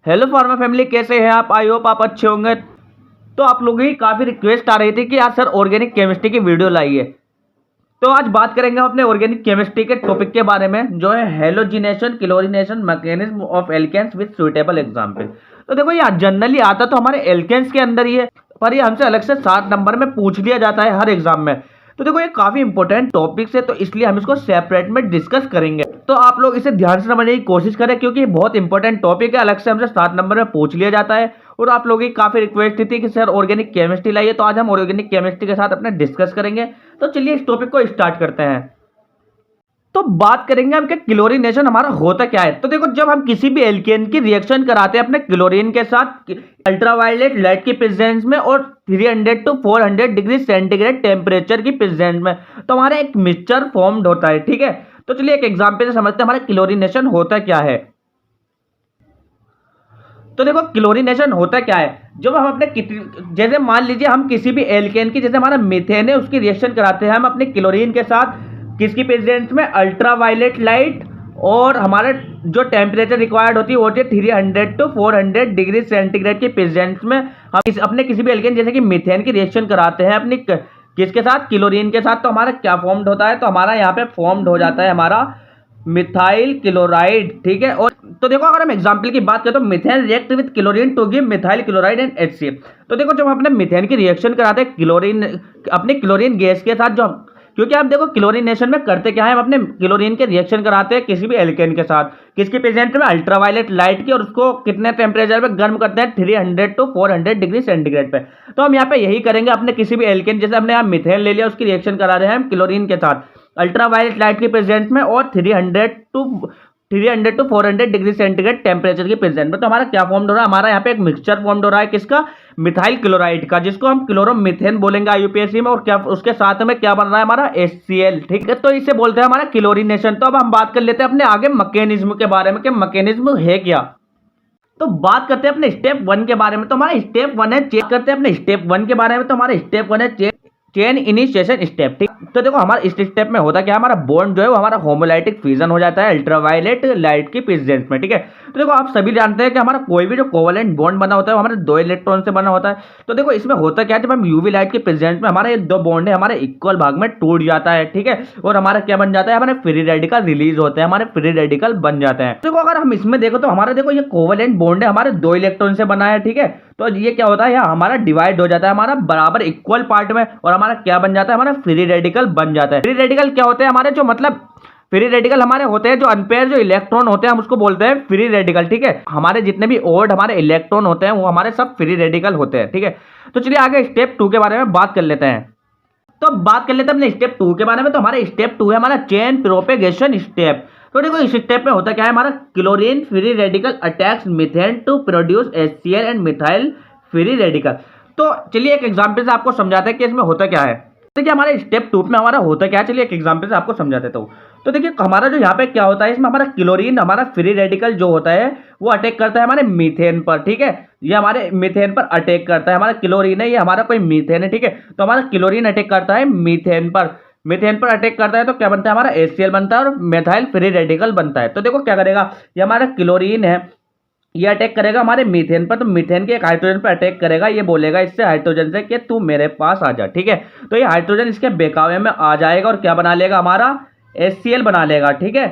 Hello pharma family, कैसे हैं आप? आई होप आप अच्छे होंगे। तो आप लोगों की काफ़ी रिक्वेस्ट आ रही थी कि यार सर ऑर्गेनिक केमिस्ट्री की वीडियो लाइए। तो आज बात करेंगे हम अपने ऑर्गेनिक केमिस्ट्री के टॉपिक के बारे में, जो है halogenation chlorination mechanism of alkanes with suitable example. तो देखो ये जनरली आता तो हमारे एल्केन्स के अंदर ही है, पर ये हमसे अलग से 7 नंबर में पूछ लिया जाता है हर एग्जाम में। तो देखो ये काफी इंपॉर्टेंट टॉपिक्स है, तो इसलिए हम इसको सेपरेट में डिस्कस करेंगे। तो आप लोग इसे ध्यान से समझने की कोशिश करें, क्योंकि ये बहुत इंपॉर्टेंट टॉपिक है, अलग से हमसे 7 नंबर में पूछ लिया जाता है। और आप लोगों की काफी रिक्वेस्ट थी कि सर ऑर्गेनिक केमिस्ट्री लाइए, तो आज हम ऑर्गेनिक केमिस्ट्री के साथ अपने डिस्कस करेंगे। तो चलिए इस टॉपिक को स्टार्ट करते हैं। तो बात करेंगे हम कि क्लोरीनेशन हमारा होता क्या है। तो देखो, जब हम किसी भी एल्केन की रिएक्शन कराते हैं अपने क्लोरीन के साथ अल्ट्रावायलेट लाइट की प्रेजेंस में और 300 to 400 डिग्री सेंटीग्रेड टेम्परेचर की प्रेजेंस में, तो हमारा एक मिक्सचर फॉर्म्ड होता है। ठीक है, तो चलिए एक एग्जांपल से समझते हैं हमारा क्लोरीनेशन होता क्या है। तो देखो क्लोरीनेशन होता क्या है, जब हम अपने जैसे मान लीजिए हम किसी भी एल्केन की, जैसे हमारा मीथेन है, उसकी रिएक्शन कराते हैं हम अपने क्लोरीन के साथ, किसकी प्रेजेंस में? अल्ट्रावायलेट लाइट, और हमारा जो टेम्परेचर रिक्वायर्ड होती है वो होती है 300 to 400 डिग्री सेंटीग्रेड की प्रेजेंस में। हम अपने किसी भी एल्केन जैसे कि मीथेन की रिएक्शन कराते हैं अपनी किसके साथ? क्लोरीन के साथ। तो हमारा क्या फॉर्म्ड होता है? तो हमारा यहाँ पे फॉर्म्ड हो जाता है हमारा मिथाइल क्लोराइड। ठीक है, और तो देखो अगर हम एग्जांपल की बात करें तो methane react with chlorine to give methyl chloride and HCl। तो देखो जब हम अपने मिथेन की रिएक्शन कराते हैं क्लोरीन अपने क्लोरीन गैस के साथ, जो क्योंकि आप देखो क्लोरीनेशन में करते क्या है, हम अपने क्लोरीन के रिएक्शन कराते हैं किसी भी एल्केन के साथ, किसकी प्रेजेंस में? अल्ट्रावायलेट लाइट की, और उसको कितने टेम्परेचर पे गर्म करते हैं? 300 to 400 डिग्री सेंटीग्रेड पे। तो हम यहाँ पे यही करेंगे अपने किसी भी एल्केन, जैसे हमने यहाँ मिथेन ले लिया, उसकी रिएक्शन करा रहे हैं हम क्लोरीन के साथ अल्ट्रावायलेट लाइट की प्रेजेंस में और 300 to 400 डिग्री सेंटीग्रेड टेम्परेचर की प्रेजेंस में। तो हमारा क्या फॉर्म हो रहा है? हमारा यहाँ पे एक मिक्सचर फॉर्म हो रहा है, किसका? मिथाइल क्लोराइड का, जिसको हम क्लोरोमीथेन बोलेंगे IUPAC में। और क्या उसके साथ में क्या बन रहा है? हमारा HCl। ठीक है, तो इसे बोलते हैं हमारा क्लोरीनेशन। तो अब हम बात कर लेते हैं अपने आगे मैकेनिज्म के बारे में कि मैकेनिज्म है क्या। तो बात करते हैं अपने स्टेप 1 के बारे में। तो हमारा स्टेप 1 है, चेक करते हैं अपने स्टेप 1 के बारे में। तो हमारा स्टेप 1 है चेन इनिशिएशन स्टेप। ठीक, तो देखो हमारा इस स्टेप में होता क्या है, हमारा बॉन्ड जो है वो हमारा होमोलाइटिक फ्यूजन हो जाता है अल्ट्रावायलेट लाइट की प्रेजेंस में। ठीक है, तो देखो आप सभी जानते हैं कि हमारा कोई भी जो कोवेलेंट बॉन्ड बना होता है वो हमारे 2 इलेक्ट्रॉन से बना होता है। तो देखो इसमें होता क्या है, जब हम यूवी लाइट की प्रेजेंस में हमारे ये 2 बॉन्ड है हमारे इक्वल भाग में टूट जाता है। ठीक है, और हमारा क्या बन जाता है? हमारे फ्री रेडिकल रिलीज होते हैं, हमारे फ्री रेडिकल बन जाते हैं। देखो अगर हम इसमें देखो तो हमारा देखो ये कोवेलेंट बॉन्ड है हमारे 2 इलेक्ट्रॉन से बना है। ठीक है, तो ये क्या होता है, हमारा डिवाइड हो जाता है हमारा बराबर इक्वल पार्ट में, और हमारा क्या बन जाता है? हमारा फ्री रेडिकल बन जाता है। फ्री रेडिकल क्या होते हैं? हमारे जो मतलब फ्री रेडिकल हमारे होते हैं जो अनपेयर जो इलेक्ट्रॉन होते हैं, हम उसको बोलते हैं फ्री रेडिकल। ठीक है, हमारे जितने भी ओड हमारे इलेक्ट्रॉन होते हैं वो हमारे सब फ्री रेडिकल होते हैं। ठीक है, तो चलिए आगे स्टेप 2 के बारे में बात कर लेते हैं। तो बात कर लेते हैं अपने स्टेप 2 के बारे में। तो हमारा स्टेप 2 है हमारा चेन प्रोपेगेशन स्टेप। तो देखो इस स्टेप में होता क्या है, हमारा chlorine free radical attacks methane to produce HCl and methyl free radical. तो चलिए एक एग्जांपल से आपको समझाते हैं कि इसमें होता क्या है। देखिए हमारे स्टेप 2 में हमारा होता क्या है, चलिए एक एग्जांपल से आपको समझा देता हूँ। तो देखिए हमारा जो यहाँ पे क्या होता है, इसमें हमारा क्लोरीन हमारा फ्री रेडिकल जो होता है वो अटैक करता है हमारे मीथेन पर। ठीक है, ये हमारे मीथेन पर अटैक करता है, हमारा क्लोरीन है, ये हमारा कोई मीथेन है। ठीक है, तो हमारा क्लोरीन अटैक करता है मीथेन पर अटैक करता है, तो क्या बनता है? हमारा HCl बनता है और मेथाइल फ्री रेडिकल बनता है। तो देखो क्या करेगा, ये हमारा क्लोरीन है, ये अटैक करेगा हमारे मीथेन पर, तो मीथेन के एक हाइड्रोजन पर अटैक करेगा, ये बोलेगा इससे हाइड्रोजन से कि तू मेरे पास आ जा। ठीक है, तो ये हाइड्रोजन इसके बेकावे में आ जाएगा और क्या बना लेगा? हमारा HCl बना लेगा। ठीक है,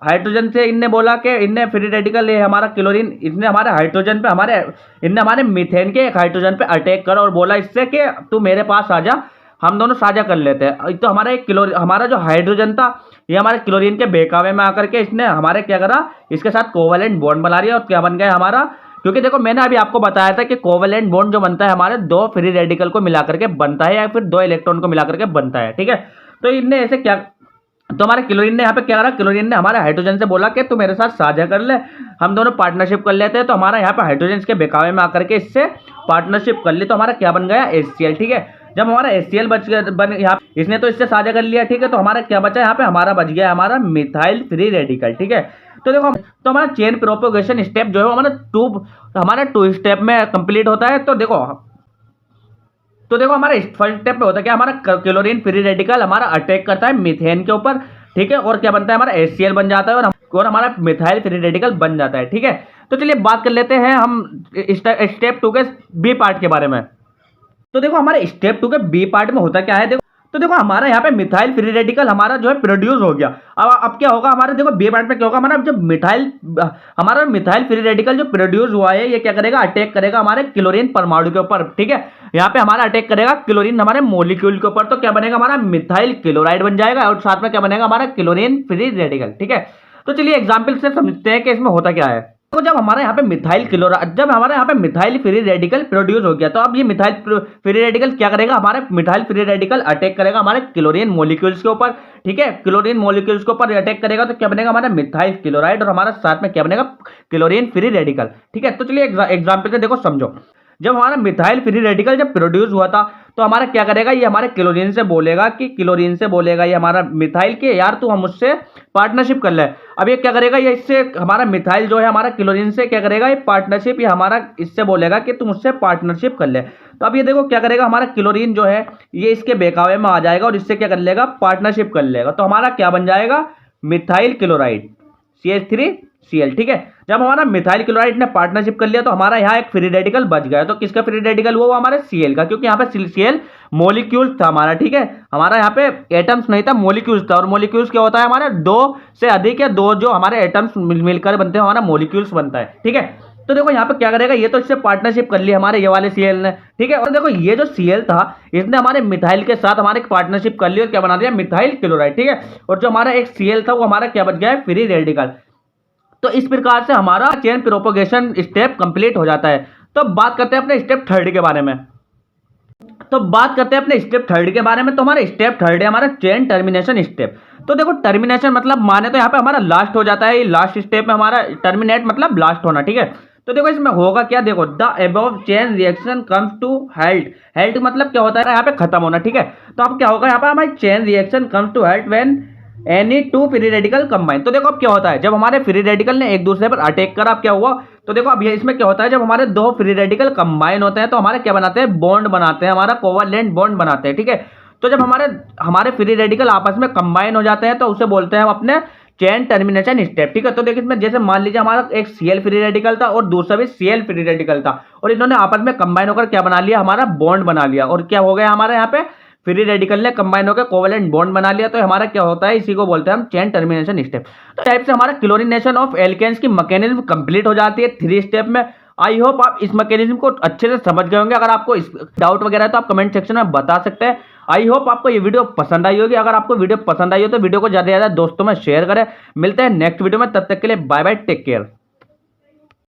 हाइड्रोजन से इनने बोला कि इनने फ्री रेडिकल है हमारा क्लोरीन, इसने हमारे हाइड्रोजन पे इनने हमारे मीथेन के एक हाइड्रोजन पे अटैक कर और बोला इससे कि तू मेरे पास आ जा, हम दोनों साझा कर लेते हैं। तो हमारा एक हमारा जो हाइड्रोजन था ये हमारे क्लोरीन के बेकावे में आकर के इसने हमारे क्या करा, इसके साथ कोवेलेंट बॉन्ड बना लिया, और क्या बन गया हमारा? क्योंकि देखो मैंने अभी आपको बताया था कि कोवेलेंट बॉन्ड जो बनता है हमारे 2 फ्री रेडिकल को मिलाकर के बनता है, या फिर 2 इलेक्ट्रॉन को मिलाकर के बनता है। ठीक है, तो इनने ऐसे क्या, तो हमारे क्लोरीन ने यहाँ पे क्या करा, क्लोरीन ने हमारे हाइड्रोजन से बोला कि तू मेरे साथ साझा कर ले, हम दोनों पार्टनरशिप कर लेते हैं। तो हमारा यहाँ पे हाइड्रोजन इसके बेकावे में आकर के इससे पार्टनरशिप कर ली, तो हमारा क्या बन गया? HCl। ठीक है, जब हमारा HCl बच गया यहाँ इसने तो इससे साझा कर लिया। ठीक है, तो हमारा क्या बचा यहाँ पे? हमारा बच गया हमारा मिथाइल फ्री रेडिकल। ठीक है, तो देखो तो हमारा चेन प्रोपेगेशन स्टेप जो है हमारा 2 स्टेप में कंप्लीट होता है। तो देखो हमारा फर्स्ट स्टेप पे होता है क्या, हमारा क्लोरीन फ्री रेडिकल हमारा अटैक करता है मीथेन के ऊपर। ठीक है, और क्या बनता है हमारा HCl बन जाता है और हमारा मिथाइल फ्री रेडिकल बन जाता है। ठीक है, तो चलिए बात कर लेते हैं हम स्टेप 2 के बी पार्ट के बारे में। तो देखो हमारे स्टेप 2 के बी पार्ट में होता क्या है, देखो तो देखो हमारा यहाँ पे मिथाइल फ्री रेडिकल हमारा जो है प्रोड्यूस हो गया। अब क्या होगा हमारे, देखो बी पार्ट में क्या होगा हमारा, जब हमारा मिथाइल फ्री रेडिकल जो प्रोड्यूस हुआ है ये क्या करेगा, अटैक करेगा हमारे क्लोरीन परमाणु के ऊपर। ठीक है, यहाँ पे हमारा अटैक करेगा क्लोरीन हमारे मोलिक्यूल के ऊपर, तो क्या बनेगा हमारा मिथाइल क्लोराइड बन जाएगा और साथ में क्या बनेगा हमारा क्लोरीन फ्री रेडिकल। ठीक है, तो चलिए एग्जाम्पल से समझते हैं कि इसमें होता क्या है। तो जब हमारे यहाँ पे मिथाइल फ्री रेडिकल प्रोड्यूस हो गया, तो अब ये मिथाइल फ्री रेडिकल क्या करेगा, हमारे मिथाइल फ्री रेडिकल अटैक करेगा हमारे क्लोरीन मॉलिक्यूल्स के ऊपर। ठीक है, क्लोरीन मॉलिक्यूल्स के ऊपर अटैक करेगा तो क्या बनेगा हमारा मिथाइल क्लोराइड और हमारा साथ में क्या बनेगा क्लोरीन फ्री रेडिकल। ठीक है, तो चलिए एग्जाम्पल से देखो समझो। जब हमारा मिथाइल फ्री रेडिकल जब प्रोड्यूस हुआ था तो हमारा क्या करेगा, ये हमारे क्लोरीन से बोलेगा ये हमारा मिथाइल के यार तू हम मुझसे पार्टनरशिप कर ले। अब ये क्या करेगा, ये इससे हमारा मिथाइल जो है हमारा क्लोरीन से क्या करेगा, ये पार्टनरशिप, ये हमारा इससे बोलेगा कि तू मुझसे पार्टनरशिप कर ले। तो अब ये देखो क्या करेगा, हमारा क्लोरीन जो है ये इसके बहकावे में आ जाएगा और इससे क्या कर लेगा, पार्टनरशिप कर लेगा। तो हमारा क्या बन जाएगा, मिथाइल क्लोराइड CH3Cl। ठीक है, जब हमारा मिथाइल क्लोराइड ने पार्टनरशिप कर लिया तो हमारा यहाँ एक फ्री रेडिकल बच गया। तो किसका फ्री रेडिकल हुआ, वो हमारे Cl का, क्योंकि यहाँ पे Cl मॉलिक्यूल्स था हमारा। ठीक है, हमारा यहाँ पे एटम्स नहीं था, मॉलिक्यूल्स था, और मॉलिक्यूल्स क्या होता है हमारे दो से अधिक या दो जो हमारे एटम्स मिलकर बनते हैं हमारा मॉलिक्यूल्स बनता है। ठीक है, तो देखो यहाँ पे क्या करेगा, ये तो इससे पार्टनरशिप कर ली हमारे ये वाले Cl ने। ठीक है, और देखो ये जो Cl था इसने हमारे मिथाइल के साथ हमारे पार्टनरशिप कर ली और क्या बना दिया, मिथाइल क्लोराइड। ठीक है, और जो हमारा एक Cl था वो हमारा क्या बच गया है, फ्री रेडिकल। तो इस प्रकार से हमारा चेन प्रोपोगेशन स्टेप कंप्लीट हो जाता है। तो बात करते हैं अपने स्टेप 3 के बारे में। तो हमारे स्टेप 3 है हमारा चेन टर्मिनेशन स्टेप। तो देखो टर्मिनेशन मतलब माने तो यहाँ पे हमारा लास्ट हो जाता है, लास्ट स्टेप में हमारा टर्मिनेट मतलब लास्ट होना। ठीक है, तो देखो इसमें होगा क्या, देखो the above chain reaction comes to halt मतलब क्या होता है यहाँ पे खत्म होना। ठीक है, तो अब क्या होगा यहाँ पे हमारी chain reaction comes to halt when any two free radical combine. तो देखो अब क्या होता है, जब हमारे फ्री रेडिकल ने एक दूसरे पर अटैक करा, अब क्या हुआ, तो देखो अब ये इसमें क्या होता है, जब हमारे दो फ्री रेडिकल कंबाइन होते हैं तो हमारे क्या बनाते हैं, बॉन्ड बनाते हैं, हमारा कोवैलेंट बॉन्ड बनाते हैं। ठीक है, तो जब हमारे फ्री रेडिकल आपस में कंबाइन हो जाते हैं तो उसे बोलते हैं हम अपने चेन टर्मिनेशन स्टेप। ठीक है, तो देखिए इसमें जैसे मान लीजिए हमारा एक Cl फ्री रेडिकल था और दूसरा भी Cl फ्री रेडिकल था और इन्होंने आपस में कंबाइन होकर क्या बना लिया, हमारा बॉन्ड बना लिया। और क्या हो गया हमारे यहाँ पे, फ्री रेडिकल ने कंबाइन होकर कोवैलेंट बॉन्ड बना लिया। तो हमारा क्या होता है, इसी को बोलते हैं हम चेन टर्मिनेशन स्टेप। तो टाइप से हमारा क्लोरीनेशन ऑफ एल्केन्स की मैकेनिज्म कंप्लीट हो जाती है 3 स्टेप में। आई होप आप इस मैकेनिज्म को अच्छे से समझ गए होंगे। अगर आपको इस डाउट वगैरह है तो आप कमेंट सेक्शन में बता सकते हैं। आई होप आपको ये वीडियो पसंद आई होगी। अगर आपको वीडियो पसंद आई हो तो वीडियो को ज़्यादा से ज़्यादा दोस्तों में शेयर करें। मिलते हैं नेक्स्ट वीडियो में, तब तक के लिए बाय बाय, टेक केयर।